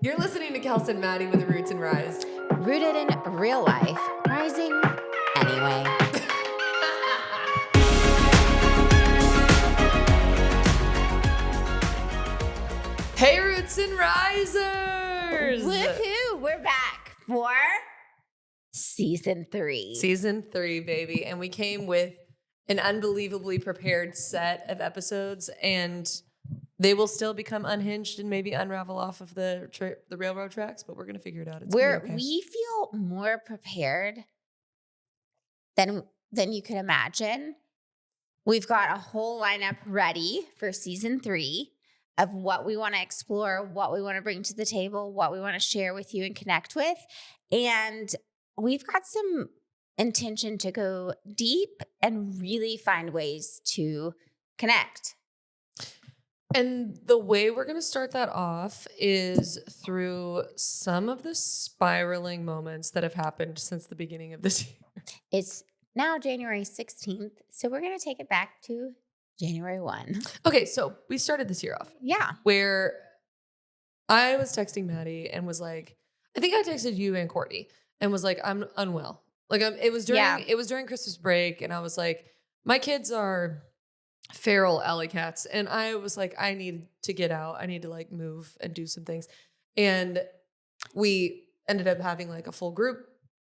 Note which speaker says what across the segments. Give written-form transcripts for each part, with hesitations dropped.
Speaker 1: You're listening to Kels and Madi with the Roots and Rise.
Speaker 2: Rooted in real life, rising anyway.
Speaker 1: Hey, Roots and Risers!
Speaker 2: Woohoo! We're back for season 3.
Speaker 1: Season 3, baby. And we came with an unbelievably prepared set of episodes, and they will still become unhinged and maybe unravel off of the railroad tracks, but we're going to figure it out.
Speaker 2: We feel more prepared than you could imagine. We've got a whole lineup ready for season 3 of what we want to explore, what we want to bring to the table, what we want to share with you and connect with. And we've got some intention to go deep and really find ways to connect.
Speaker 1: And the way we're going to start that off is through some of the spiraling moments that have happened since the beginning of this year.
Speaker 2: It's now January 16th, so we're going to take it back to January 1.
Speaker 1: Okay, so we started this year off.
Speaker 2: Yeah.
Speaker 1: Where I was texting Maddie and was like, I think I texted you and Courtney and was like, I'm unwell. Like it was during Christmas break, and I was like, my kids are feral alley cats, and I was like, I need to get out. I need to like move and do some things. And we ended up having like a full group.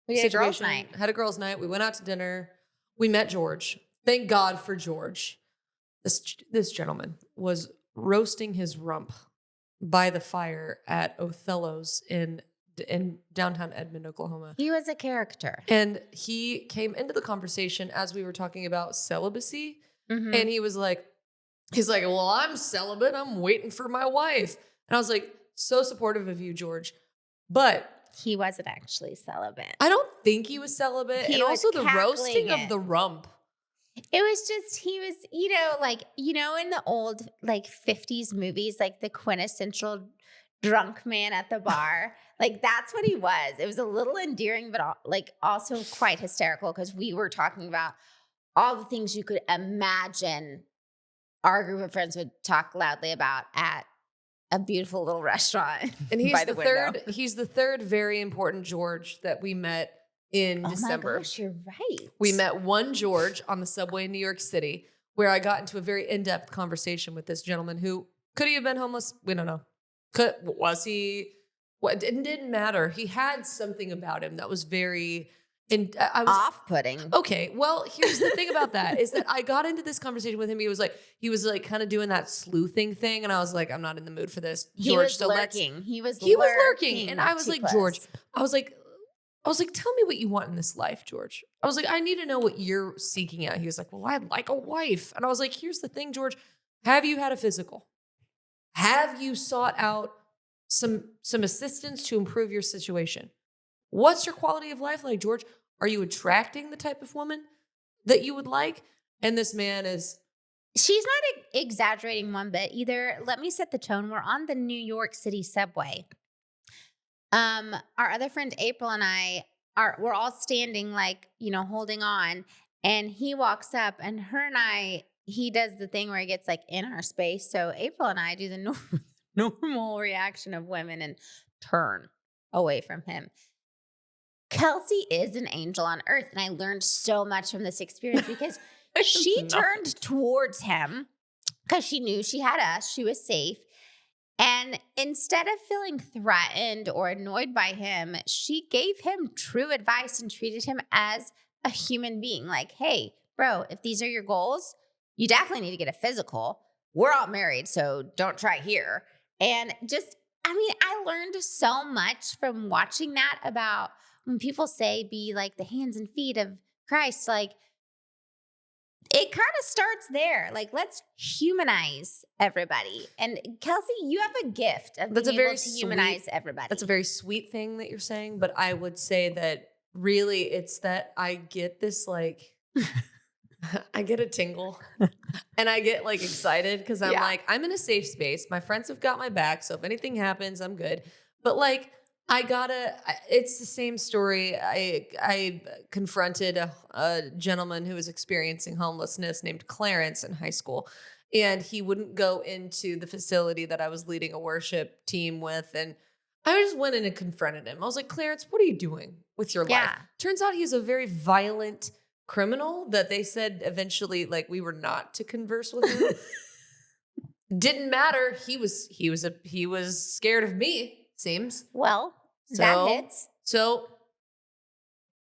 Speaker 2: We did a girls' night.
Speaker 1: Had a girls' night. We went out to dinner. We met George. Thank God for George. This gentleman was roasting his rump by the fire at Othello's in downtown Edmond, Oklahoma.
Speaker 2: He was a character.
Speaker 1: And he came into the conversation as we were talking about celibacy. Mm-hmm. And he's like, well, I'm celibate. I'm waiting for my wife. And I was like, so supportive of you, George. But
Speaker 2: he wasn't actually celibate.
Speaker 1: I don't think he was celibate. And also the roasting of the rump.
Speaker 2: It was just, he was, in the old 50s movies, like the quintessential drunk man at the bar. That's what he was. It was a little endearing, but also quite hysterical, because we were talking about all the things you could imagine our group of friends would talk loudly about at a beautiful little restaurant. And he's
Speaker 1: he's the third very important George that we met in December.
Speaker 2: Oh my gosh, you're right.
Speaker 1: We met one George on the subway in New York City, where I got into a very in-depth conversation with this gentleman who could he have been homeless? We don't know. Was he? What? It didn't matter. He had something about him that was very
Speaker 2: off-putting.
Speaker 1: Okay, well, here's the thing about that is that I got into this conversation with him. He was like kind of doing that sleuthing thing, and I was like, I'm not in the mood for this, George.
Speaker 2: He was lurking,
Speaker 1: and I was like, George. I was like, tell me what you want in this life, George. I was like, I need to know what you're seeking out. He was like, well, I'd like a wife, and I was like, here's the thing, George. Have you had a physical? Have you sought out some assistance to improve your situation? What's your quality of life like, George? Are you attracting the type of woman that you would like? And this man is...
Speaker 2: She's not exaggerating one bit either. Let me set the tone. We're on the New York City subway. Our other friend April and we're all standing holding on. And he walks up, and he does the thing where he gets in our space. So April and I do the normal reaction of women and turn away from him. Kelsey is an angel on earth, and I learned so much from this experience because she turned towards him because she knew she had us. She was safe. And instead of feeling threatened or annoyed by him, she gave him true advice and treated him as a human being. Like, hey, bro, if these are your goals, you definitely need to get a physical. We're all married, so don't try here. And I learned so much from watching that about when people say be like the hands and feet of Christ, it kind of starts there. Let's humanize everybody. And Kelsey, you have a gift of being able to humanize everybody.
Speaker 1: That's a very sweet thing that you're saying, but I would say that really it's that I get this I get a tingle and I get excited because I'm I'm in a safe space. My friends have got my back. So if anything happens, I'm good. But it's the same story. I confronted a gentleman who was experiencing homelessness named Clarence in high school. And he wouldn't go into the facility that I was leading a worship team with. And I just went in and confronted him. I was like, Clarence, what are you doing with your life?
Speaker 2: Yeah.
Speaker 1: Turns out he's a very violent criminal that they said eventually, like, we were not to converse with him. Didn't matter. He was scared of me, seems.
Speaker 2: Well, that hits.
Speaker 1: So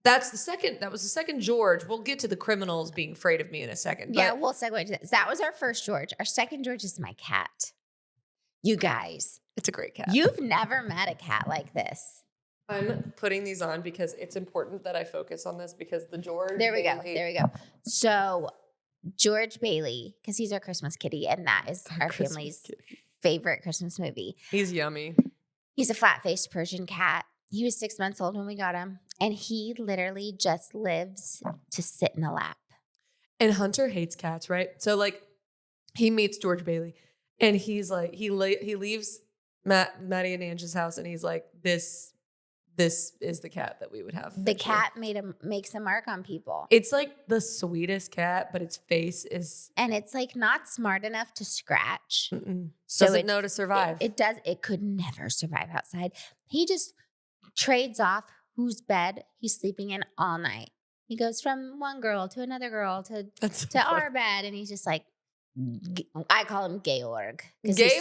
Speaker 1: that was the second George. We'll get to the criminals being afraid of me in a second.
Speaker 2: Yeah, we'll segue to this. That was our first George. Our second George is my cat. You guys.
Speaker 1: It's a great cat.
Speaker 2: You've never met a cat like this.
Speaker 1: I'm putting these on because it's important that I focus on this because the George.
Speaker 2: There we go. So George Bailey, because he's our Christmas kitty, and that is our family's favorite Christmas movie.
Speaker 1: He's yummy.
Speaker 2: He's a flat-faced Persian cat. He was 6 months old when we got him, and he literally just lives to sit in a lap.
Speaker 1: And Hunter hates cats, right? So like, he meets George Bailey, and he's like, he leaves Maddie and Angie's house, and he's like, this is the cat that we would have.
Speaker 2: The cat makes a mark on people.
Speaker 1: It's like the sweetest cat, but its face is,
Speaker 2: and it's like not smart enough to scratch.
Speaker 1: So doesn't know to survive.
Speaker 2: It could never survive outside. He just trades off whose bed he's sleeping in all night. He goes from one girl to another girl to our bed, and he's just like, I call him Georg because he's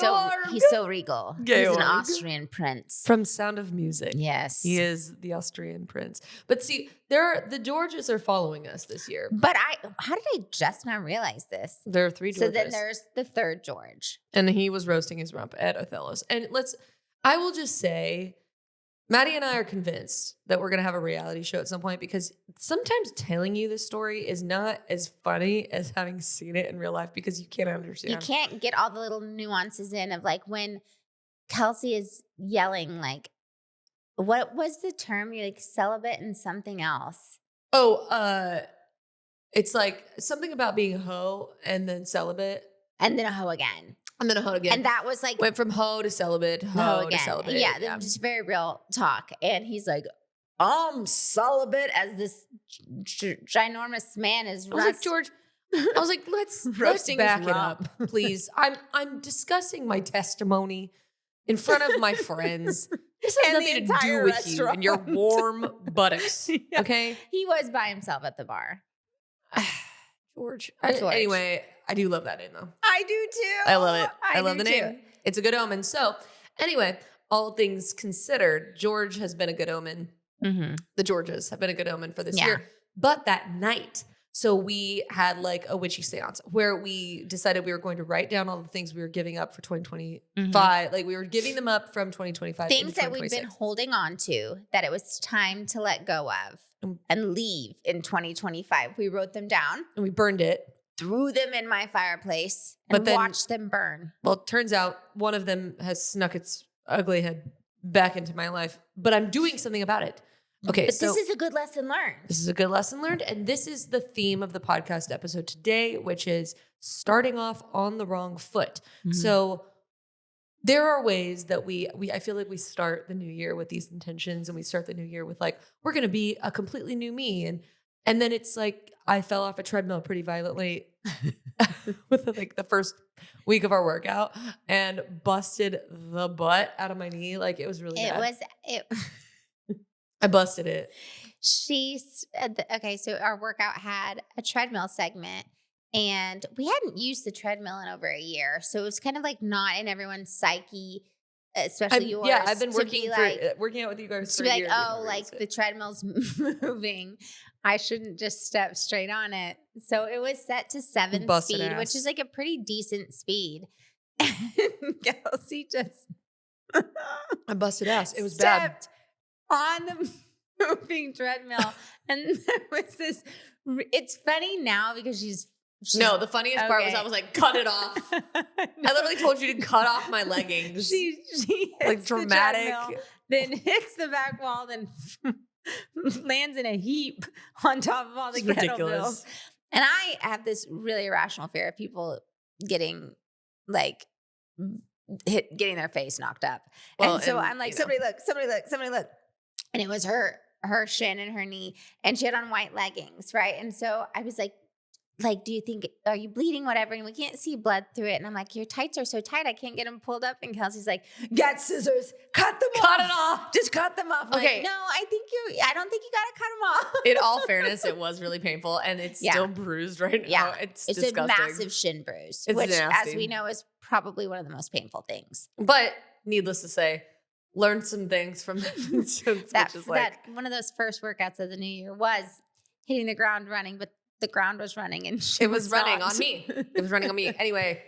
Speaker 2: so regal.
Speaker 1: Georg.
Speaker 2: He's an Austrian prince
Speaker 1: from Sound of Music.
Speaker 2: Yes,
Speaker 1: he is the Austrian prince. But see, the Georges are following us this year.
Speaker 2: But how did I just not realize this?
Speaker 1: There are 3 Georges.
Speaker 2: So then there's the third George,
Speaker 1: and he was roasting his rump at Othello's. And I will just say, Maddie and I are convinced that we're going to have a reality show at some point because sometimes telling you this story is not as funny as having seen it in real life because you can't understand.
Speaker 2: You can't get all the little nuances in of like when Kelsey is yelling, like, what was the term? You're like celibate and something else.
Speaker 1: Oh, it's like something about being a hoe and then celibate.
Speaker 2: And then a hoe again.
Speaker 1: And then a hoe again.
Speaker 2: And that was like...
Speaker 1: Went from hoe to celibate, hoe to celibate.
Speaker 2: Yeah, just very real talk. And he's like, I'm celibate as this ginormous man is...
Speaker 1: I was like, George, let's back it up, please. I'm discussing my testimony in front of my friends. This has nothing to do with you and your warm buttocks, okay?
Speaker 2: He was by himself at the bar.
Speaker 1: George. Anyway, I do love that name, though.
Speaker 2: I do, too.
Speaker 1: I love it. I love the name. It's a good omen. So, anyway, all things considered, George has been a good omen.
Speaker 2: Mm-hmm.
Speaker 1: The Georges have been a good omen for this year. But that night, so we had like a witchy seance where we decided we were going to write down all the things we were giving up for 2025. Mm-hmm. Like we were giving them up from 2025.
Speaker 2: Things that we've been holding on to that it was time to let go of and leave in 2025. We wrote them down.
Speaker 1: And we burned it.
Speaker 2: Threw them in my fireplace and watched them burn.
Speaker 1: Well, it turns out one of them has snuck its ugly head back into my life, but I'm doing something about it. Okay,
Speaker 2: but this is a good lesson learned.
Speaker 1: This is a good lesson learned. And this is the theme of the podcast episode today, which is starting off on the wrong foot. Mm-hmm. So there are ways that I feel like we start the new year with these intentions, and we start the new year with like, we're going to be a completely new me. And then it's like, I fell off a treadmill pretty violently with like the first week of our workout and busted the butt out of my knee. Like it was really bad. I busted it.
Speaker 2: Okay, so our workout had a treadmill segment, and we hadn't used the treadmill in over a year. So it was kind of like not in everyone's psyche, especially yours.
Speaker 1: Yeah, I've been working out with you guys for a year.
Speaker 2: To be like, oh, like the treadmill's moving. I shouldn't just step straight on it. So it was set to 7 speed, which is like a pretty decent speed. And Kelsey just...
Speaker 1: I busted ass. It was bad.
Speaker 2: On the moving treadmill, and there was this. It's funny now because she's
Speaker 1: no. The funniest part was I was like, "Cut it off." I literally told you to cut off my leggings.
Speaker 2: She
Speaker 1: like dramatic.
Speaker 2: Then hits the back wall, then lands in a heap on top of all the kettlebells. And I have this really irrational fear of people getting like getting their face knocked up. Well, and so I'm like, somebody look. And it was her shin and her knee, and she had on white leggings, right? And so I was like, like, do you think, are you bleeding, whatever? And we can't see blood through it. And I'm like, your tights are so tight, I can't get them pulled up. And Kelsey's like, get scissors, cut them off.
Speaker 1: Cut it off.
Speaker 2: Just cut them off. I'm
Speaker 1: Okay.
Speaker 2: like, no, I don't think you got to cut them off.
Speaker 1: In all fairness, it was really painful, and it's still bruised right now.
Speaker 2: Yeah.
Speaker 1: It's
Speaker 2: a
Speaker 1: disgusting.
Speaker 2: massive shin bruise,
Speaker 1: It's
Speaker 2: which,
Speaker 1: nasty.
Speaker 2: as we know, is probably one of the most painful things.
Speaker 1: But needless to say, learned some things from this instance,
Speaker 2: That
Speaker 1: which is like,
Speaker 2: one of those first workouts of the new year was hitting the ground running, but the ground was running and she
Speaker 1: it was running
Speaker 2: not.
Speaker 1: on me. It was running on me. Anyway,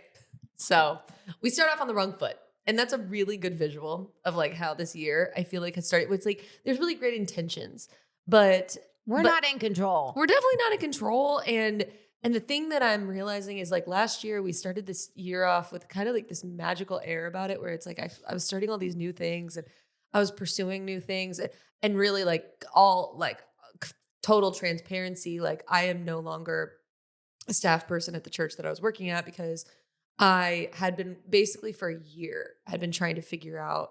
Speaker 1: so we start off on the wrong foot. And that's a really good visual of like how this year I feel like has started. It's like there's really great intentions, but
Speaker 2: we're not in control.
Speaker 1: We're definitely not in control. And the thing that I'm realizing is like last year we started this year off with kind of like this magical air about it, where it's like I was starting all these new things and I was pursuing new things and really like all like total transparency. Like I am no longer a staff person at the church that I was working at because I had been basically for a year, had been trying to figure out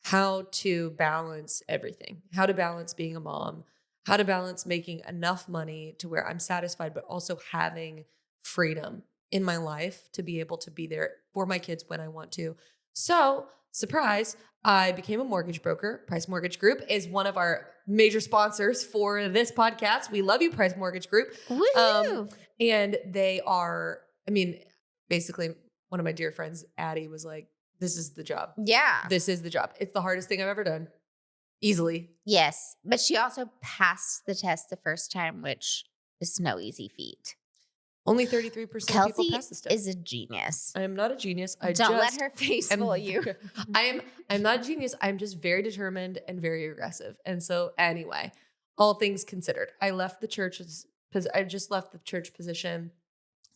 Speaker 1: how to balance everything, how to balance being a mom, how to balance making enough money to where I'm satisfied, but also having freedom in my life to be able to be there for my kids when I want to. So, surprise, I became a mortgage broker. Price Mortgage Group is one of our major sponsors for this podcast. We love you, Price Mortgage Group.
Speaker 2: Woohoo!
Speaker 1: And they are, I mean, basically one of my dear friends, Addie, was like, this is the job.
Speaker 2: Yeah.
Speaker 1: This is the job. It's the hardest thing I've ever done. Easily.
Speaker 2: Yes. But she also passed the test the first time, which is no easy feat.
Speaker 1: Only 33% of people pass this test.
Speaker 2: Is a genius.
Speaker 1: I am not a genius.
Speaker 2: Don't let her face fool you.
Speaker 1: I'm not a genius. I'm just very determined and very aggressive. And so anyway, all things considered, I left the church's I just left the church position.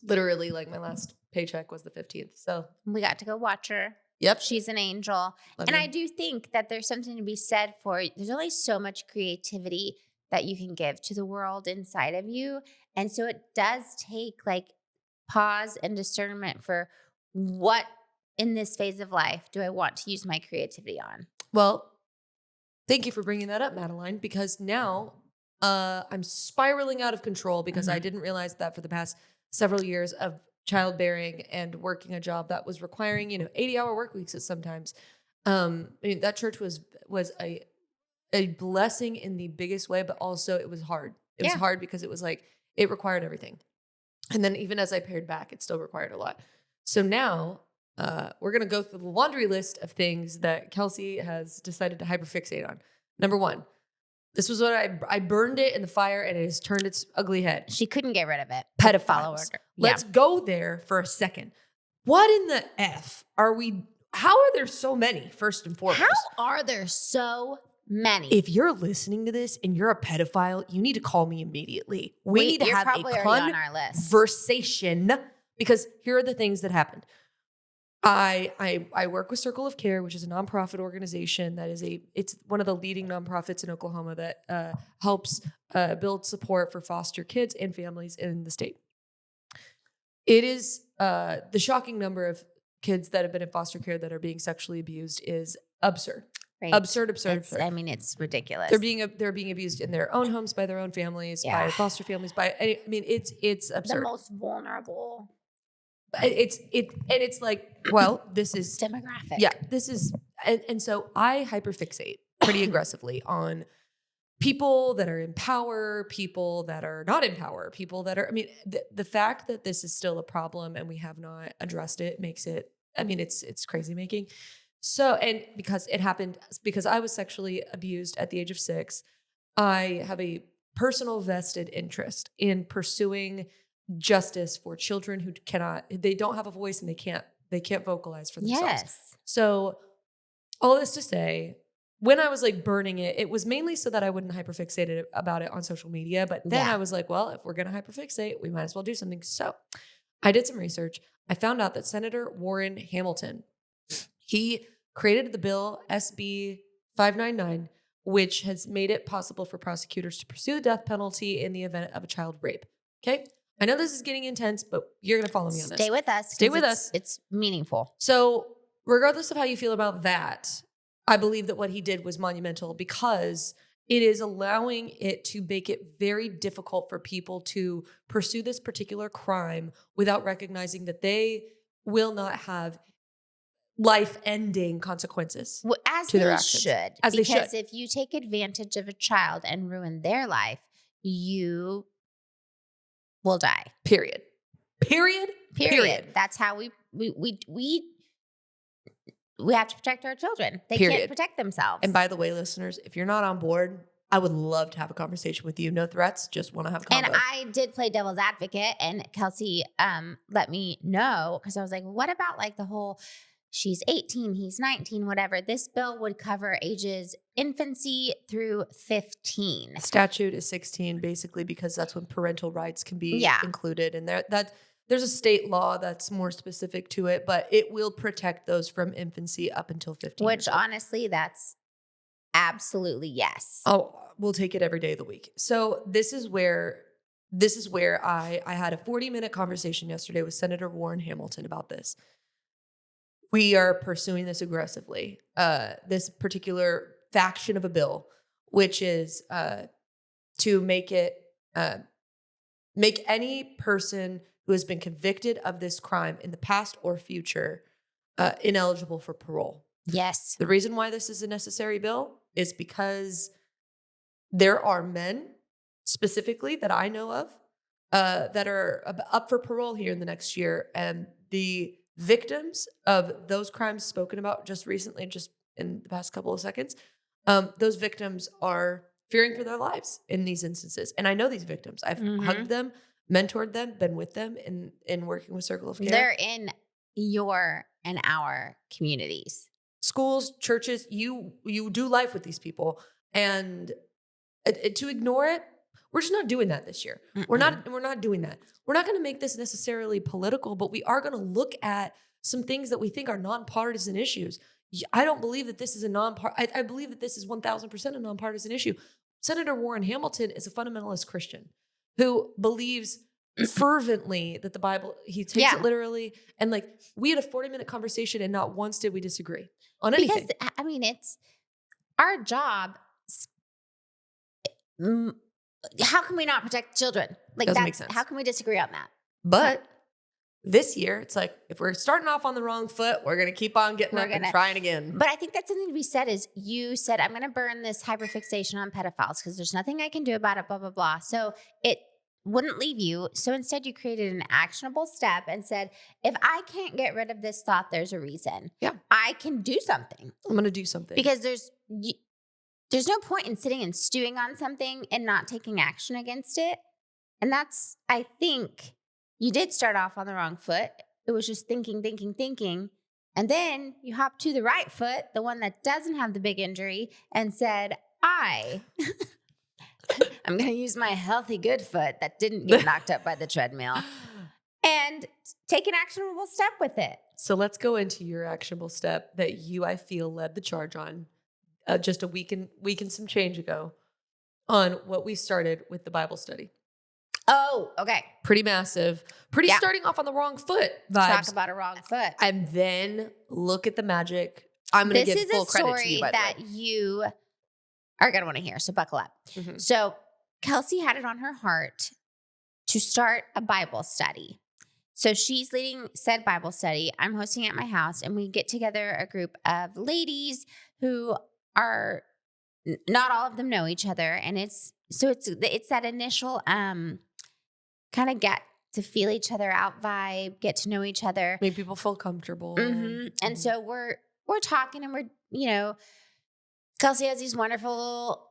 Speaker 1: Literally, like my last paycheck was the 15th. So
Speaker 2: we got to go watch her.
Speaker 1: Yep.
Speaker 2: She's an angel. And I do think that there's something to be said for, there's only so much creativity that you can give to the world inside of you. And so it does take like pause and discernment for what in this phase of life do I want to use my creativity on?
Speaker 1: Well, thank you for bringing that up, Madeline, because now I'm spiraling out of control because I didn't realize that for the past several years of childbearing and working a job that was requiring, 80-hour work weeks at sometimes. I mean, that church was a blessing in the biggest way, but also it was hard. It was hard because it was like, it required everything. And then even as I pared back, it still required a lot. So now we're going to go through the laundry list of things that Kelsey has decided to hyperfixate on. Number one, this was what I burned it in the fire and it has turned its ugly head.
Speaker 2: She couldn't get rid of it.
Speaker 1: Pedophiles. Let's go there for a second. What in the F are we? How are there so many, first and foremost?
Speaker 2: How are there so many?
Speaker 1: If you're listening to this and you're a pedophile, you need to call me immediately. We need to have a conversation because here are the things that happened. I work with Circle of Care, which is a nonprofit organization that it's one of the leading nonprofits in Oklahoma that helps build support for foster kids and families in the state. It is the shocking number of kids that have been in foster care that are being sexually abused is absurd. Right. Absurd.
Speaker 2: I mean, it's ridiculous.
Speaker 1: They're being abused in their own homes by their own families, by foster families, it's absurd.
Speaker 2: The most vulnerable.
Speaker 1: It's like, well, this is
Speaker 2: demographic.
Speaker 1: Yeah, this is, and so I hyperfixate pretty aggressively on people that are in power, people that are not in power, people that are, the fact that this is still a problem and we have not addressed it makes it, it's crazy making. So, and because it happened, because I was sexually abused at the age of 6, I have a personal vested interest in pursuing justice for children who they don't have a voice and they can't vocalize for themselves.
Speaker 2: Yes.
Speaker 1: So all this to say, when I was like burning it, it was mainly so that I wouldn't hyperfixate about it on social media. But then I was like, well, if we're going to hyperfixate, we might as well do something. So I did some research. I found out that Senator Warren Hamilton, he created the bill SB 599, which has made it possible for prosecutors to pursue the death penalty in the event of a child rape. Okay. I know this is getting intense, but you're going to follow me on this.
Speaker 2: Stay with us.
Speaker 1: Stay with us.
Speaker 2: It's meaningful.
Speaker 1: So regardless of how you feel about that, I believe that what he did was monumental because it is allowing it to make it very difficult for people to pursue this particular crime without recognizing that they will not have life-ending consequences
Speaker 2: As
Speaker 1: to their
Speaker 2: they
Speaker 1: actions.
Speaker 2: should.
Speaker 1: As they should.
Speaker 2: Because if you take advantage of a child and ruin their life, you will die.
Speaker 1: Period.
Speaker 2: That's how we have to protect our children. They can't protect themselves.
Speaker 1: And by the way, listeners, if you're not on board, I would love to have a conversation with you. No threats, just want to have a convo.
Speaker 2: And I did play devil's advocate, and Kelsey let me know, because I was like, what about like the whole, she's 18, he's 19, whatever. This bill would cover ages infancy through 15.
Speaker 1: Statute is 16, basically, because that's when parental rights can be included. And there's a state law that's more specific to it, but it will protect those from infancy up until 15.
Speaker 2: Which honestly, that's absolutely yes.
Speaker 1: Oh, we'll take it every day of the week. So this is where I had a 40-minute conversation yesterday with Senator Warren Hamilton about this. We are pursuing this aggressively. This particular faction of a bill, which is to make any person who has been convicted of this crime in the past or future ineligible for parole.
Speaker 2: Yes.
Speaker 1: The reason why this is a necessary bill is because there are men specifically that I know of that are up for parole here in the next year. And the victims of those crimes spoken about just recently, just in the past couple of seconds, those victims are fearing for their lives in these instances. And I know these victims. I've hugged them, mentored them, been with them in working with Circle of Care.
Speaker 2: They're in your and our communities.
Speaker 1: Schools, churches, you do life with these people. And to ignore it, we're just not doing that this year. We're not doing that. We're not going to make this necessarily political, but we are going to look at some things that we think are nonpartisan issues. I don't believe that this is I believe that this is 1,000% a nonpartisan issue. Senator Warren Hamilton is a fundamentalist Christian who believes fervently that the Bible, he takes it literally. And like, we had a 40-minute conversation and not once did we disagree on anything.
Speaker 2: Because, I mean, it's our job. How can we not protect children? Like,
Speaker 1: doesn't make sense.
Speaker 2: How can we disagree on that?
Speaker 1: But this year, it's like, if we're starting off on the wrong foot, we're going to keep on getting up and trying again.
Speaker 2: But I think that's something to be said is you said, I'm going to burn this hyperfixation on pedophiles because there's nothing I can do about it, blah, blah, blah. So it wouldn't leave you. So instead you created an actionable step and said, if I can't get rid of this thought, there's a reason.
Speaker 1: Yeah.
Speaker 2: I can do something.
Speaker 1: I'm going to do something.
Speaker 2: Because there's no point in sitting and stewing on something and not taking action against it. And that's, I think, you did start off on the wrong foot. It was just thinking. And then you hopped to the right foot, the one that doesn't have the big injury, and said, I'm going to use my healthy good foot that didn't get knocked up by the treadmill and take an actionable step with it.
Speaker 1: So let's go into your actionable step that you, I feel, led the charge on just a week and some change ago on what we started with the Bible study.
Speaker 2: Oh, okay.
Speaker 1: Pretty massive. Starting off on the wrong foot vibes.
Speaker 2: Talk about a wrong foot.
Speaker 1: And then look at the magic. I'm going to give full credit to you, by the way.
Speaker 2: This is a story that you are going to want to hear, so buckle up.
Speaker 1: Mm-hmm.
Speaker 2: So Kelsey had it on her heart to start a Bible study. So she's leading said Bible study. I'm hosting at my house, and we get together a group of ladies who are, not all of them know each other. And it's that initial kind of get to feel each other out vibe, get to know each other.
Speaker 1: Make people feel comfortable.
Speaker 2: Mm-hmm. And so we're talking, and we're, Kelsey has these wonderful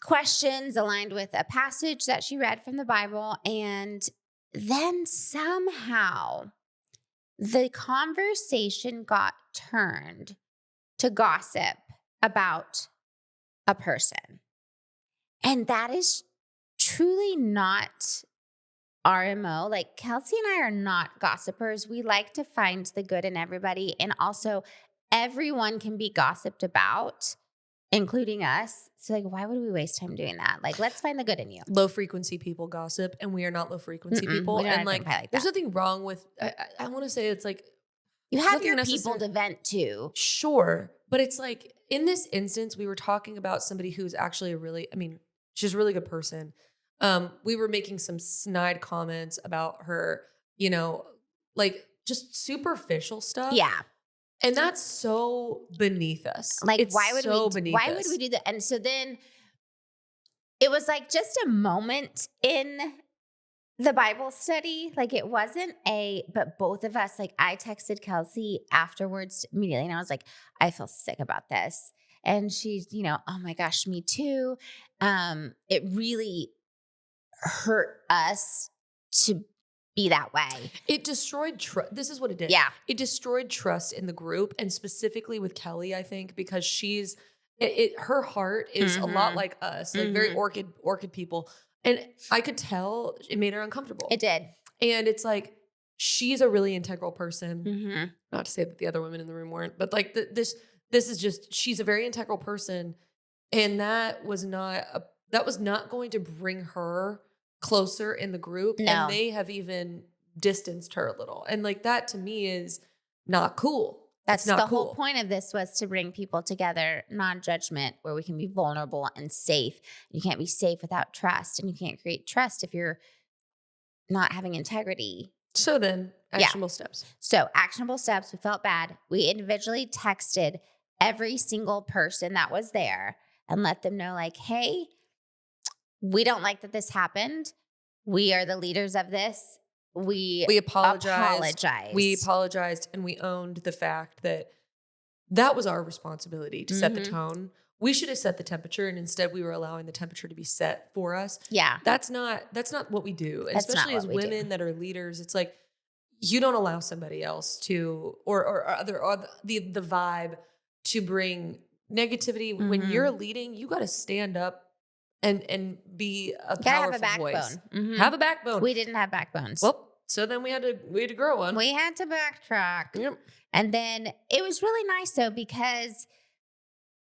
Speaker 2: questions aligned with a passage that she read from the Bible. And then somehow the conversation got turned to gossip about a person. And that is truly not our MO. Like, Kelsey and I are not gossipers. We like to find the good in everybody. And also, everyone can be gossiped about, including us. So, like, why would we waste time doing that? Like, let's find the good in you.
Speaker 1: Low frequency people gossip, and we are not low frequency people. And like, there's nothing wrong with, I want to say it's like,
Speaker 2: You have
Speaker 1: nothing
Speaker 2: your
Speaker 1: necessar-
Speaker 2: people to vent to.
Speaker 1: Sure. But it's like, in this instance, we were talking about somebody who's actually she's a really good person. We were making some snide comments about her, you know, like just superficial stuff.
Speaker 2: Yeah.
Speaker 1: And that's so beneath us.
Speaker 2: Like,
Speaker 1: It's
Speaker 2: why would
Speaker 1: so
Speaker 2: we
Speaker 1: beneath
Speaker 2: do that? And so then it was like just a moment in the Bible study. Like, it wasn't but both of us, like, I texted Kelsey afterwards immediately and I was like, I feel sick about this. And she's, oh my gosh, me too. It really hurt us to be that way.
Speaker 1: It destroyed trust. This is what it did.
Speaker 2: Yeah.
Speaker 1: It destroyed trust in the group, and specifically with Kelly, I think, because her heart is a lot like us, like very orchid people. And I could tell it made her uncomfortable.
Speaker 2: It did.
Speaker 1: And it's like, she's a really integral person. Not to say that the other women in the room weren't, but like this is just, she's a very integral person. And that was not going to bring her closer in the group.
Speaker 2: No.
Speaker 1: And they have even distanced her a little. And like, that to me is not cool.
Speaker 2: That's
Speaker 1: not
Speaker 2: the
Speaker 1: cool.
Speaker 2: whole point of this, was to bring people together, non-judgment, where we can be vulnerable and safe. You can't be safe without trust, and you can't create trust if you're not having integrity.
Speaker 1: So then, actionable steps.
Speaker 2: So actionable steps. We felt bad. We individually texted every single person that was there and let them know, like, hey, we don't like that this happened. We are the leaders of this. We apologized.
Speaker 1: We apologized, and we owned the fact that was our responsibility to set the tone. We should have set the temperature, and instead we were allowing the temperature to be set for us.
Speaker 2: Yeah.
Speaker 1: That's not what we do. And especially as women that are leaders, it's like, you don't allow somebody else to, or the vibe to bring negativity. When you're leading, you got to stand up and be a powerful voice. Have a backbone.
Speaker 2: We didn't have backbones.
Speaker 1: Well, so then we had to grow one.
Speaker 2: We had to backtrack.
Speaker 1: Yep.
Speaker 2: And then it was really nice though, because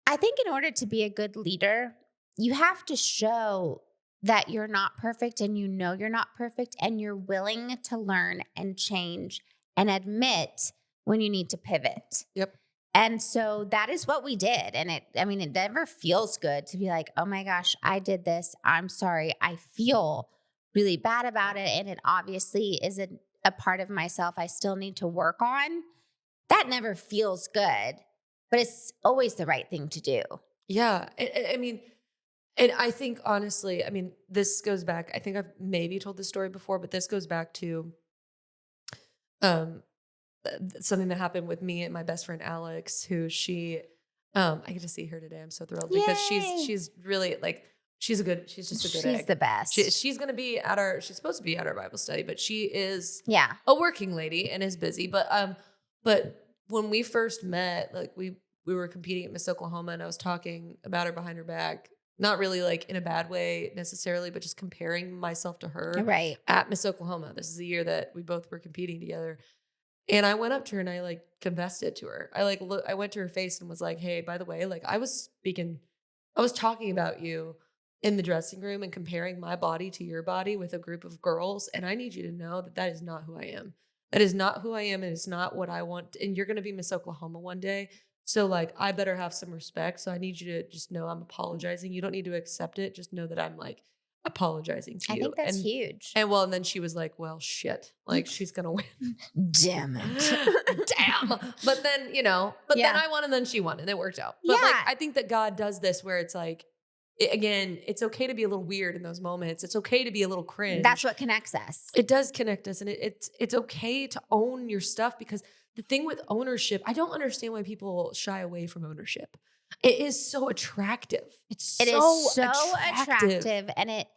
Speaker 2: I think in order to be a good leader, you have to show that you're not perfect, and you're not perfect, and you're willing to learn and change and admit when you need to pivot.
Speaker 1: Yep.
Speaker 2: And so that is what we did. And it never feels good to be like, oh my gosh, I did this. I'm sorry. I feel really bad about it. And it obviously is a part of myself I still need to work on. That never feels good, but it's always the right thing to do.
Speaker 1: Yeah. And I think, honestly, this goes back, I think I've maybe told this story before, but this goes back to something that happened with me and my best friend Alex, who I get to see her today. I'm so thrilled.
Speaker 2: Yay.
Speaker 1: Because she's really like, she's just a good egg.
Speaker 2: She's the best.
Speaker 1: She's going to be she's supposed to be at our Bible study, but she is a working lady and is busy. But when we first met, like we were competing at Miss Oklahoma, and I was talking about her behind her back, not really like in a bad way necessarily, but just comparing myself to her at Miss Oklahoma. This is the year that we both were competing together. And I went up to her and I like confessed it to her. I went to her face and was like, hey, by the way, like I was talking about you in the dressing room and comparing my body to your body with a group of girls. And I need you to know that is not who I am. That is not who I am. And it's not what I want. And you're going to be Miss Oklahoma one day. So like, I better have some respect. So I need you to just know I'm apologizing. You don't need to accept it. Just know that I'm like apologizing to you.
Speaker 2: I think that's huge.
Speaker 1: And then she was like, well, shit, like she's going to win.
Speaker 2: Damn it.
Speaker 1: Damn. But then, then I won and then she won and it worked out. But like, I think that God does this where it's like, again, it's okay to be a little weird in those moments. It's okay to be a little cringe.
Speaker 2: That's what connects us.
Speaker 1: It does connect us. And it's okay to own your stuff, because the thing with ownership, I don't understand why people shy away from ownership. It is so attractive. It is so attractive.
Speaker 2: And it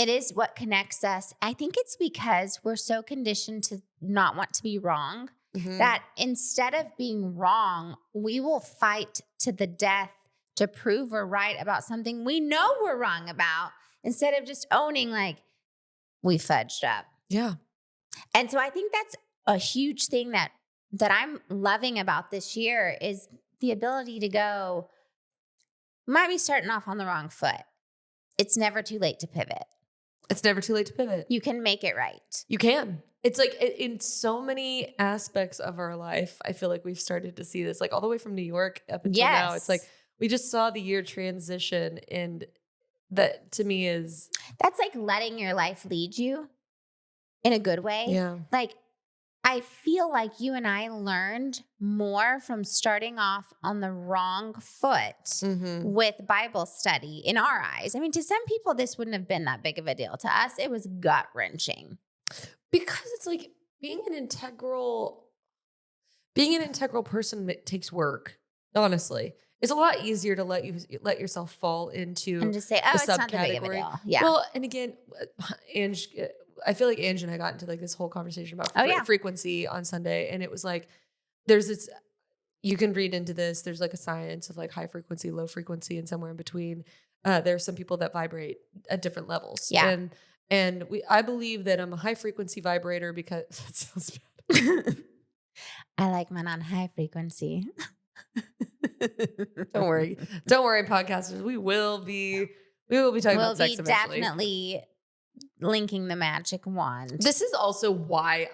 Speaker 2: is what connects us. I think it's because we're so conditioned to not want to be wrong, that instead of being wrong, we will fight to the death to prove we're right about something we know we're wrong about, instead of just owning like we fudged up.
Speaker 1: Yeah.
Speaker 2: And so I think that's a huge thing that I'm loving about this year, is the ability to go, might be starting off on the wrong foot. It's never too late to pivot.
Speaker 1: It's never too late to pivot.
Speaker 2: You can make it right.
Speaker 1: You can. It's like in so many aspects of our life, I feel like we've started to see this, like all the way from New York up until now. It's like
Speaker 2: Yes.
Speaker 1: we just saw the year transition, and that to me is
Speaker 2: That's like letting your life lead you in a good way.
Speaker 1: yeah.
Speaker 2: Like, I feel like you and I learned more from starting off on the wrong foot
Speaker 1: Mm-hmm.
Speaker 2: with Bible study in our eyes. I mean, to some people, this wouldn't have been that big of a deal. To us, it was gut wrenching.
Speaker 1: Because it's like being an integral person takes work. Honestly, it's a lot easier to let yourself fall into
Speaker 2: And just say,
Speaker 1: the
Speaker 2: oh, it's not that big of a
Speaker 1: subcategory.
Speaker 2: deal. Yeah.
Speaker 1: Well, and again, Ange, I feel like Ange and I got into like this whole conversation about
Speaker 2: Oh, yeah.
Speaker 1: frequency on Sunday, and it was like there's this. You can read into this. There's like a science of like high frequency, low frequency, and somewhere in between. There are some people that vibrate at different levels.
Speaker 2: Yeah.
Speaker 1: And I believe that I'm a high frequency vibrator because that sounds bad.
Speaker 2: I like mine on high frequency.
Speaker 1: Don't worry, podcasters. We will be talking
Speaker 2: We'll
Speaker 1: about sex
Speaker 2: be
Speaker 1: eventually.
Speaker 2: definitely linking the magic wand.
Speaker 1: This is also why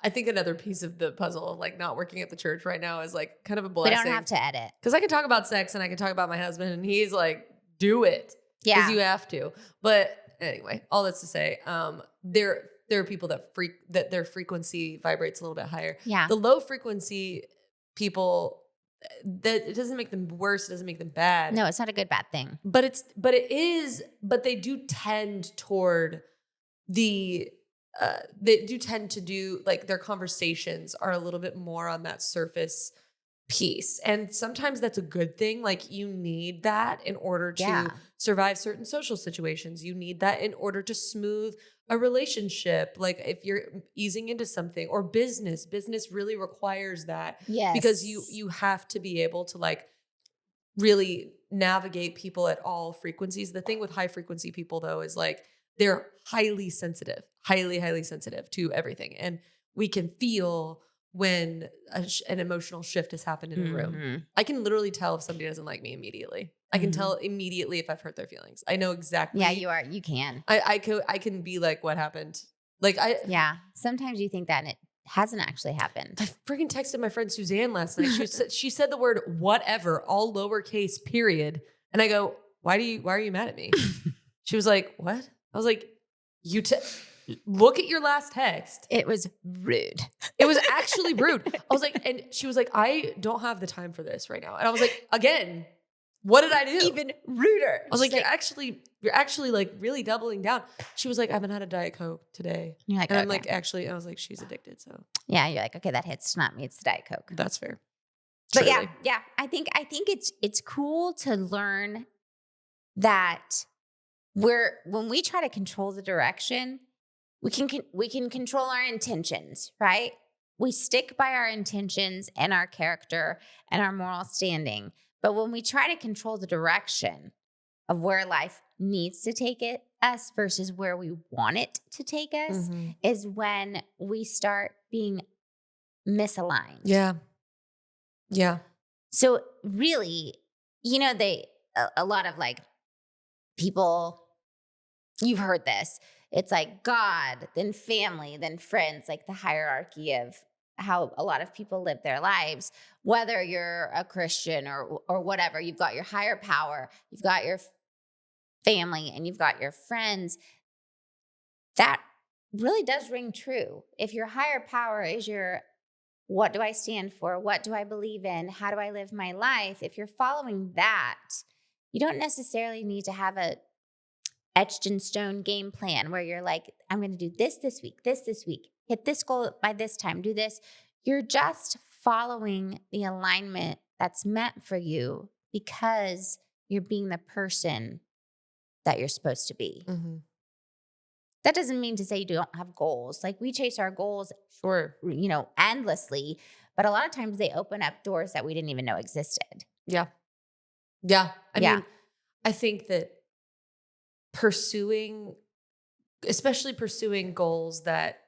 Speaker 1: I think another piece of the puzzle of like not working at the church right now is like kind of a
Speaker 2: We
Speaker 1: blessing.
Speaker 2: don't have to edit.
Speaker 1: Because I can talk about sex and I can talk about my husband, and he's like, do it.
Speaker 2: Yeah.
Speaker 1: Because you have to. But anyway, all that's to say, there are people that their frequency vibrates a little bit higher.
Speaker 2: Yeah.
Speaker 1: The low frequency people, that it doesn't make them worse, it doesn't make them bad.
Speaker 2: No, it's not a good, bad thing.
Speaker 1: But they do tend toward they do tend to do like their conversations are a little bit more on that surface piece. And sometimes that's a good thing. Like you need that in order to
Speaker 2: Yeah.
Speaker 1: survive certain social situations. You need that in order to smooth a relationship. Like if you're easing into something or business really requires that.
Speaker 2: Yes.
Speaker 1: Because you have to be able to like really navigate people at all frequencies. The thing with high frequency people though is like they're highly sensitive to everything. And we can feel when an emotional shift has happened in a room.
Speaker 2: Mm-hmm.
Speaker 1: I can literally tell if somebody doesn't like me immediately. I can tell immediately if I've hurt their feelings. I know exactly.
Speaker 2: Yeah, you can.
Speaker 1: I can be like, what happened? Like
Speaker 2: Yeah. Sometimes you think that and it hasn't actually happened.
Speaker 1: I freaking texted my friend Suzanne last night. She said the word whatever, all lowercase, period. And I go, why are you mad at me? She was like, what? I was like, look at your last text.
Speaker 2: It was rude.
Speaker 1: It was actually rude. I was like, and she was like, I don't have the time for this right now. And I was like, again, what did I do?
Speaker 2: Even ruder.
Speaker 1: I was like, you're actually like really doubling down. She was like, I haven't had a Diet Coke today.
Speaker 2: You're like,
Speaker 1: and I'm
Speaker 2: okay.
Speaker 1: like, actually, I was like, she's addicted. So
Speaker 2: Yeah, you're like, okay, that hits not me. It's the Diet Coke.
Speaker 1: that's fair.
Speaker 2: But
Speaker 1: Truly.
Speaker 2: yeah. I think it's cool to learn that when we try to control the direction, we can control our intentions, right? We stick by our intentions and our character and our moral standing. But when we try to control the direction of where life needs to take us versus where we want it to take us is when we start being misaligned.
Speaker 1: Yeah. Yeah.
Speaker 2: So really, a lot of like people, you've heard this. It's like God, then family, then friends, like the hierarchy of how a lot of people live their lives, whether you're a Christian or whatever. You've got your higher power, you've got your family, and you've got your friends. That really does ring true. If your higher power is what do I stand for? What do I believe in? How do I live my life? If you're following that, you don't necessarily need to have a etched in stone game plan where you're like, I'm going to do this week, hit this goal by this time, do this. You're just following the alignment that's meant for you because you're being the person that you're supposed to be.
Speaker 1: Mm-hmm.
Speaker 2: That doesn't mean to say you don't have goals. Like we chase our goals,
Speaker 1: Sure,
Speaker 2: endlessly, but a lot of times they open up doors that we didn't even know existed.
Speaker 1: Yeah. Yeah. I mean, I think that especially pursuing goals that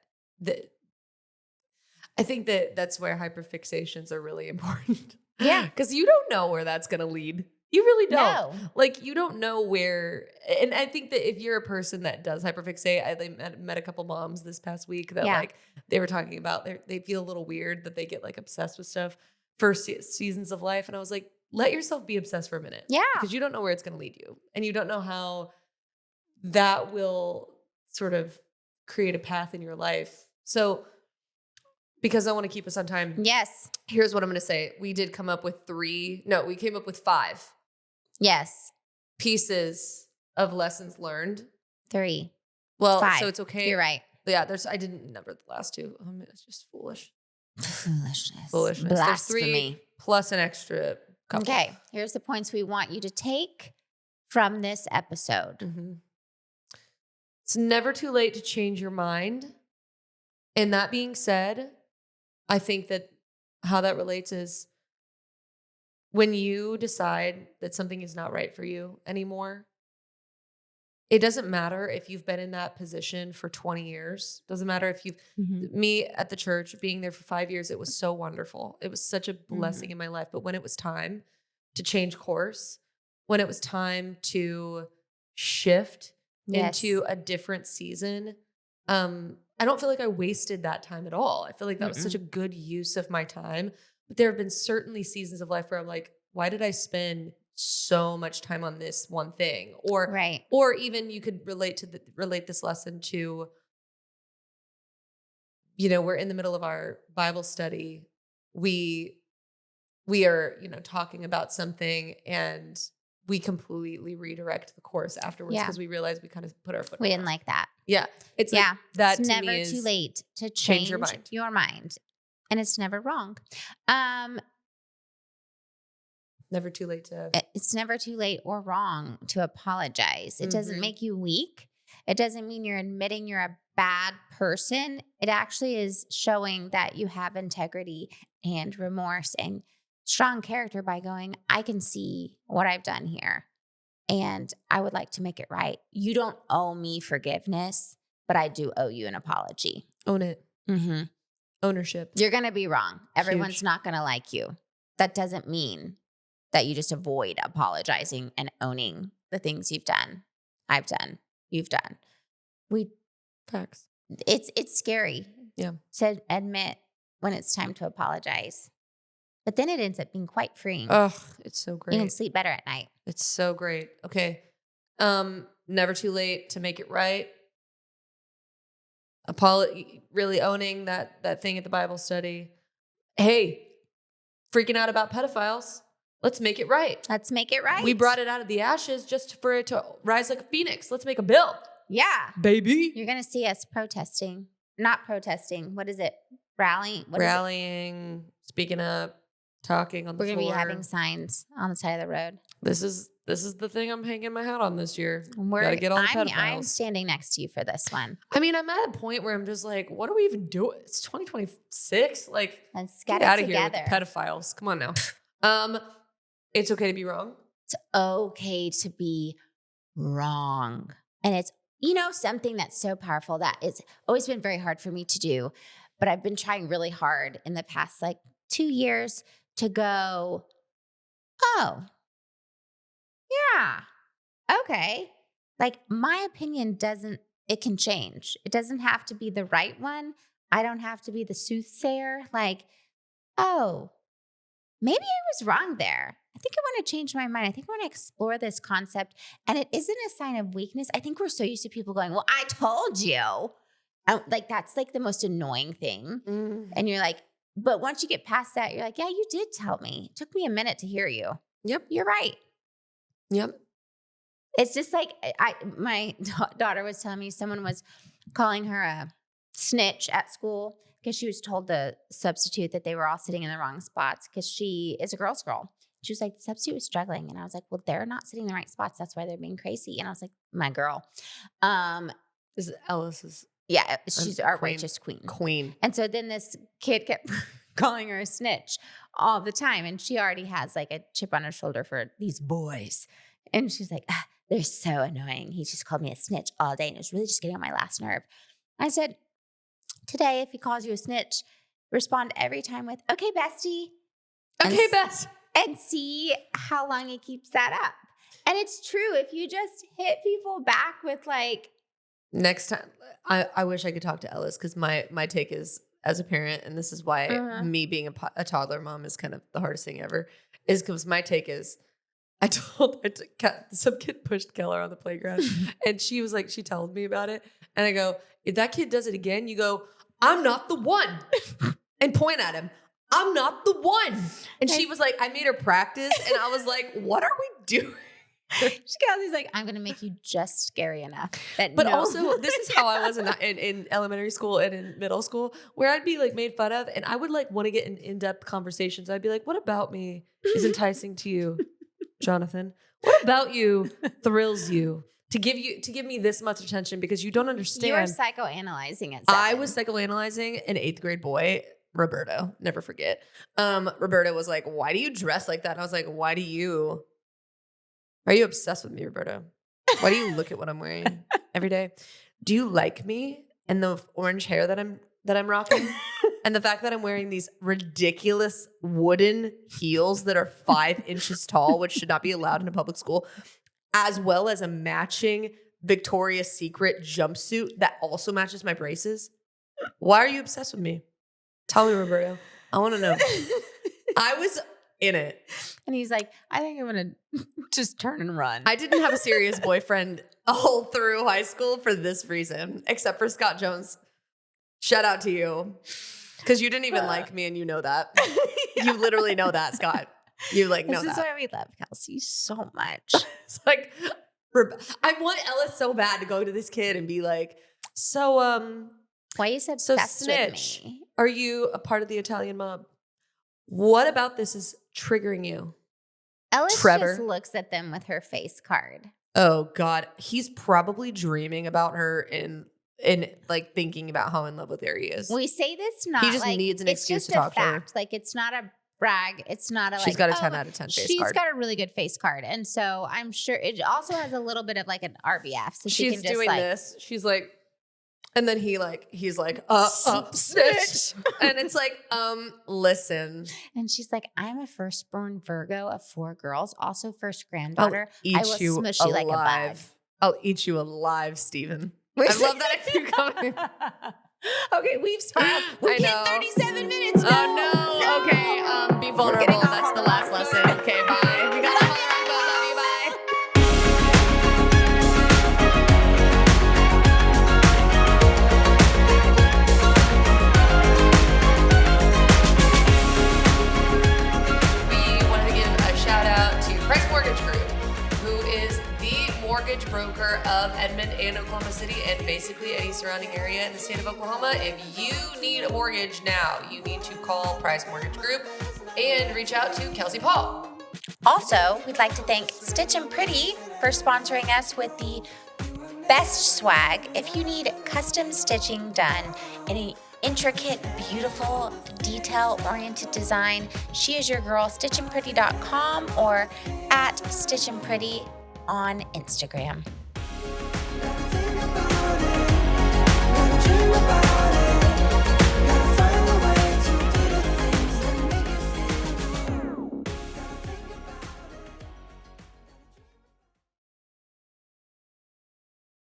Speaker 1: I think that that's where hyperfixations are really important.
Speaker 2: Yeah.
Speaker 1: Because you don't know where that's going to lead. You really don't.
Speaker 2: No.
Speaker 1: Like, you don't know where. And I think that if you're a person that does hyperfixate, I met a couple moms this past week that like they were talking about they feel a little weird that they get like obsessed with stuff for seasons of life. And I was like, let yourself be obsessed for a minute.
Speaker 2: Yeah.
Speaker 1: Because you don't know where it's going to lead you. And you don't know how that will sort of create a path in your life. So, because I want to keep us on time.
Speaker 2: Yes.
Speaker 1: Here's what I'm going to say. We did come up with we came up with 5.
Speaker 2: Yes.
Speaker 1: Pieces of lessons learned.
Speaker 2: 3.
Speaker 1: Well,
Speaker 2: 5.
Speaker 1: so it's okay.
Speaker 2: You're right.
Speaker 1: Yeah, I didn't number the last 2. It's just foolish.
Speaker 2: Foolishness.
Speaker 1: There's 3
Speaker 2: Blasphemy.
Speaker 1: plus an extra couple.
Speaker 2: Okay. Here's the points we want you to take from this episode.
Speaker 1: Mm-hmm. It's never too late to change your mind. And that being said, I think that how that relates is when you decide that something is not right for you anymore, it doesn't matter if you've been in that position for 20 years. Doesn't matter if me at the church, being there for 5 years, it was so wonderful. It was such a blessing in my life. But when it was time to change course, when it was time to shift into a different season, I don't feel like I wasted that time at all. I feel like that was such a good use of my time. But there have been certainly seasons of life where I'm like, why did I spend so much time on this one thing? Or even you could relate this lesson to, we're in the middle of our Bible study. We are, talking about something and we completely redirect the course afterwards because we realized we kind of put our foot.
Speaker 2: We didn't like that.
Speaker 1: Yeah. It's like that
Speaker 2: it's
Speaker 1: to
Speaker 2: never
Speaker 1: me is
Speaker 2: too late to change
Speaker 1: your mind.
Speaker 2: Your mind. And it's never wrong.
Speaker 1: Never too late to.
Speaker 2: It's never too late or wrong to apologize. It doesn't make you weak. It doesn't mean you're admitting you're a bad person. It actually is showing that you have integrity and remorse and strong character by going, I can see what I've done here and I would like to make it right. You don't owe me forgiveness, but I do owe you an apology.
Speaker 1: Own it.
Speaker 2: Mm-hmm.
Speaker 1: Ownership.
Speaker 2: You're going to be wrong. Everyone's not going to like you. That doesn't mean that you just avoid apologizing and owning the things you've done. I've done. You've done.
Speaker 1: Facts.
Speaker 2: It's scary.
Speaker 1: Yeah.
Speaker 2: To admit when it's time to apologize. But then it ends up being quite freeing.
Speaker 1: Oh, it's so great.
Speaker 2: You can sleep better at night.
Speaker 1: It's so great. Okay. Never too late to make it right. Really owning that thing at the Bible study. Hey, freaking out about pedophiles. Let's make it right.
Speaker 2: Let's make it right.
Speaker 1: We brought it out of the ashes just for it to rise like a phoenix. Let's make a bill.
Speaker 2: Yeah.
Speaker 1: Baby.
Speaker 2: You're going to see us protesting. Not protesting. What is it? Rallying.
Speaker 1: Rallying, speaking up, talking on the floor.
Speaker 2: We're going to be having signs on the side of the road.
Speaker 1: This is the thing I'm hanging my hat on this year. Gotta get all the pedophiles.
Speaker 2: I'm standing next to you for this one.
Speaker 1: I mean, I'm at a point where I'm just like, what are we even doing? It's 2026. Like,
Speaker 2: let's
Speaker 1: get out of here with the pedophiles. Come on now. It's okay to be wrong.
Speaker 2: It's okay to be wrong. And it's, something that's so powerful that it's always been very hard for me to do, but I've been trying really hard in the past 2 years to go, oh, yeah, okay. My opinion it can change. It doesn't have to be the right one. I don't have to be the soothsayer. Oh, maybe I was wrong there. I think I want to change my mind. I think I want to explore this concept. And it isn't a sign of weakness. I think we're so used to people going, well, I told you. That's the most annoying thing. Mm. And you're like, but once you get past that, you're like, yeah, you did tell me. It took me a minute to hear you.
Speaker 1: Yep.
Speaker 2: You're right.
Speaker 1: Yep.
Speaker 2: It's just my daughter was telling me someone was calling her a snitch at school because she was told the substitute that they were all sitting in the wrong spots because she is a girl's girl. She was like, the substitute was struggling. And I was like, well, they're not sitting in the right spots. That's why they're being crazy. And I was like, my girl.
Speaker 1: This is Ellis's.
Speaker 2: Yeah, she's our righteous queen. And so then this kid kept calling her a snitch all the time. And she already has a chip on her shoulder for these boys. And she's like, they're so annoying. He just called me a snitch all day. And it was really just getting on my last nerve. I said, today, if he calls you a snitch, respond every time with, okay, bestie.
Speaker 1: Okay, Bess.
Speaker 2: and see how long he keeps that up. And it's true. If you just hit people back with like,
Speaker 1: next time, I wish I could talk to Ellis because my take is, as a parent, and this is why me being a toddler mom is kind of the hardest thing ever, is because my take is, some kid pushed Keller on the playground and she was like, she told me about it. And I go, if that kid does it again, you go, I'm not the one. And point at him. I'm not the one. And she was like, I made her practice. And I was like, what are we doing?
Speaker 2: Kelsey's like, I'm going to make you just scary enough.
Speaker 1: But also, this is how I was in elementary school and in middle school, where I'd be like made fun of. And I would like want to get in-depth conversations. I'd be like, what about me is enticing to you, Jonathan? What about you thrills you? To give me this much attention because you don't understand.
Speaker 2: You were psychoanalyzing it.
Speaker 1: I was psychoanalyzing an 8th grade boy, Roberto. Never forget. Roberto was like, "Why do you dress like that?" And I was like, "Why do you? Are you obsessed with me, Roberto? Why do you look at what I'm wearing every day? Do you like me and the orange hair that I'm rocking, and the fact that I'm wearing these ridiculous wooden heels that are 5 inches tall, which should not be allowed in a public school?" As well as a matching Victoria's Secret jumpsuit that also matches my braces. Why are you obsessed with me? Tell me, Roberto. I want to know. I was in it.
Speaker 2: And he's like, I think I'm going to just turn and run.
Speaker 1: I didn't have a serious boyfriend all through high school for this reason, except for Scott Jones. Shout out to you. Because you didn't even like me and you know that. Yeah. You literally know that, Scott. You like know that.
Speaker 2: This is why we love Kelsey so much.
Speaker 1: It's like, I want Ellis so bad to go to this kid and be like, so,
Speaker 2: why you said
Speaker 1: so
Speaker 2: obsessed
Speaker 1: snitch,
Speaker 2: with me?
Speaker 1: Are you a part of the Italian mob? What about this is triggering you?
Speaker 2: Ellis
Speaker 1: Trevor
Speaker 2: just looks at them with her face card.
Speaker 1: Oh God. He's probably dreaming about her and like thinking about how in love with her he is.
Speaker 2: We say this not
Speaker 1: he just
Speaker 2: like,
Speaker 1: needs an
Speaker 2: it's
Speaker 1: excuse
Speaker 2: just
Speaker 1: to talk
Speaker 2: a
Speaker 1: to her.
Speaker 2: fact. Like it's not a brag. It's not a
Speaker 1: She's got a 10 out of 10 face
Speaker 2: she's
Speaker 1: card.
Speaker 2: got a really good face card. And so I'm sure it also has a little bit of like an RBF. So she
Speaker 1: she's
Speaker 2: can just
Speaker 1: doing
Speaker 2: like,
Speaker 1: this. She's like, and then he's like, snitch. And it's like, listen.
Speaker 2: And she's like, I'm a firstborn Virgo of 4 girls, also first granddaughter.
Speaker 1: I
Speaker 2: will
Speaker 1: you
Speaker 2: smush you like a bug.
Speaker 1: I'll eat you alive, Stephen. I love that I keep coming.
Speaker 2: Okay, we've spiraled. We've hit 37 minutes. No,
Speaker 1: oh no. Okay, be vulnerable. That's the last lesson. Okay, bye. We got a whole love you. Bye. We wanted to give a shout out to Price Mortgage Group, who is the mortgage broker of Edmond and Oklahoma City and basically any surrounding area in the state of Oklahoma. If you need a mortgage now, you need to call Price Mortgage Group and reach out to Kelsey Paul.
Speaker 2: Also, we'd like to thank Stitch and Pretty for sponsoring us with the best swag. If you need custom stitching done, any intricate, beautiful, detail-oriented design, she is your girl. StitchandPretty.com or at Stitch and Pretty on Instagram.